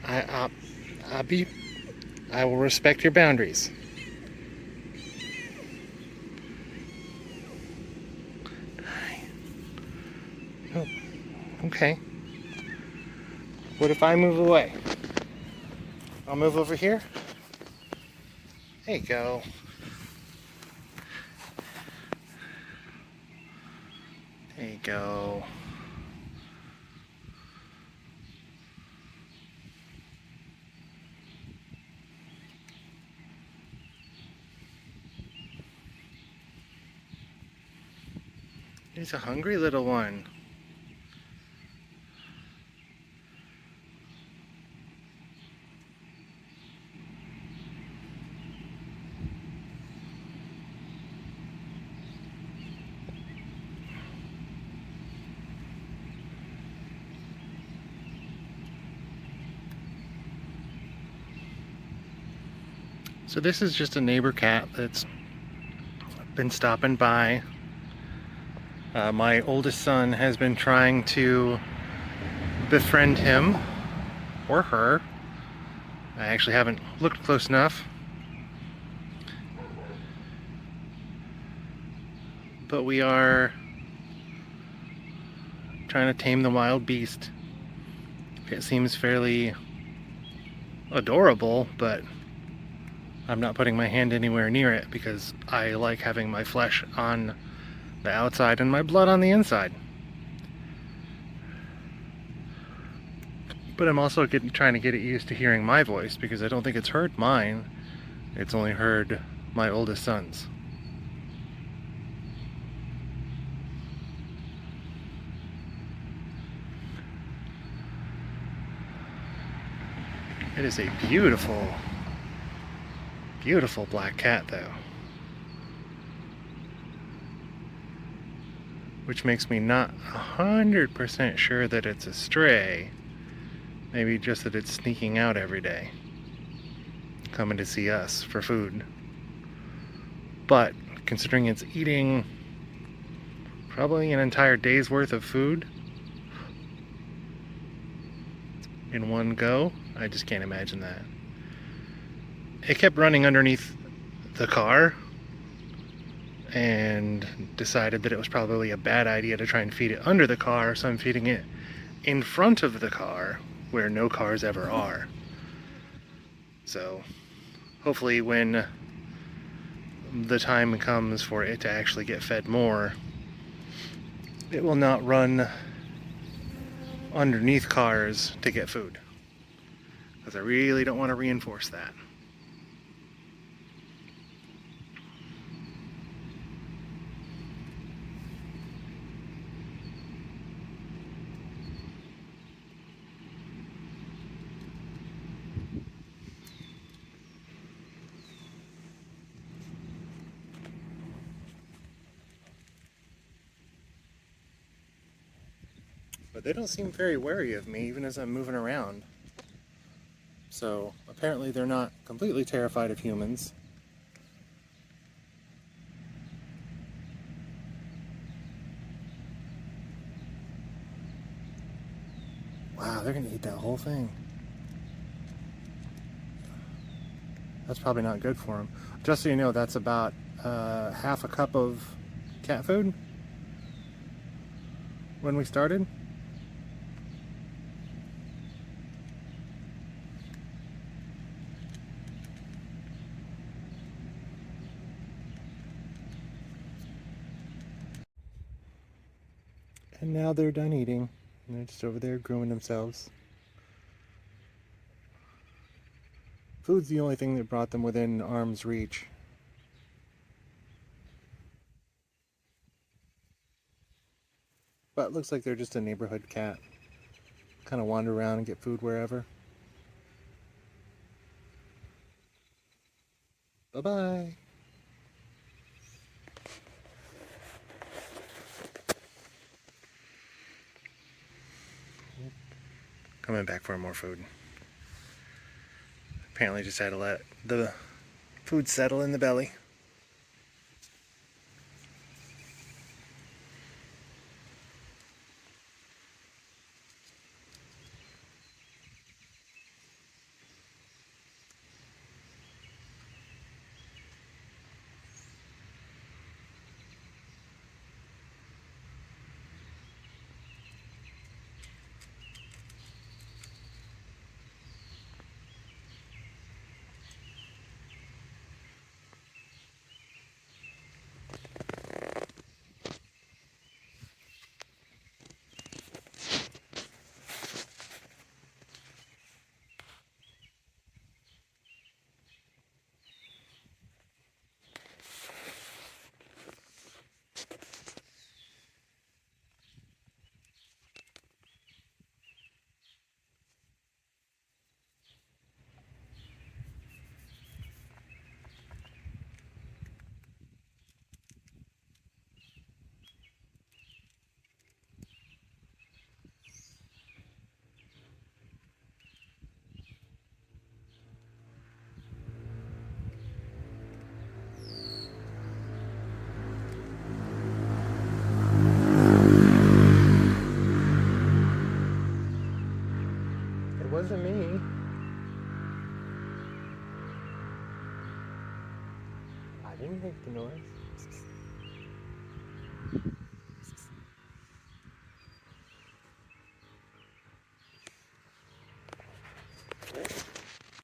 I, I'll, I'll be. I will respect your boundaries. Oh, okay. What if I move away? I'll move over here. There you go. There you go. He's a hungry little one. So this is just a neighbor cat that's been stopping by. My oldest son has been trying to befriend him or her. I actually haven't looked close enough. But we are trying to tame the wild beast. It seems fairly adorable, but I'm not putting my hand anywhere near it because I like having my flesh on the outside and my blood on the inside. But I'm also trying to get it used to hearing my voice because I don't think it's heard mine. It's only heard my oldest son's. It is a beautiful, beautiful black cat though. Which makes me not 100% sure that it's a stray. Maybe just that it's sneaking out every day, coming to see us for food. But considering it's eating probably an entire day's worth of food in one go, I just can't imagine that. It kept running underneath the car and decided that it was probably a bad idea to try and feed it under the car, so I'm feeding it in front of the car where no cars ever are. So hopefully when the time comes for it to actually get fed more, it will not run underneath cars to get food, because I really don't want to reinforce that. But they don't seem very wary of me even as I'm moving around. So apparently they're not completely terrified of humans. Wow, they're gonna eat that whole thing. That's probably not good for them. Just so you know, that's about half a cup of cat food when we started. And now they're done eating. And they're just over there grooming themselves. Food's the only thing that brought them within arm's reach. But it looks like they're just a neighborhood cat. Kind of wander around and get food wherever. Bye-bye. Coming back for more food. Apparently just had to let the food settle in the belly. wasn't me. I didn't make the noise.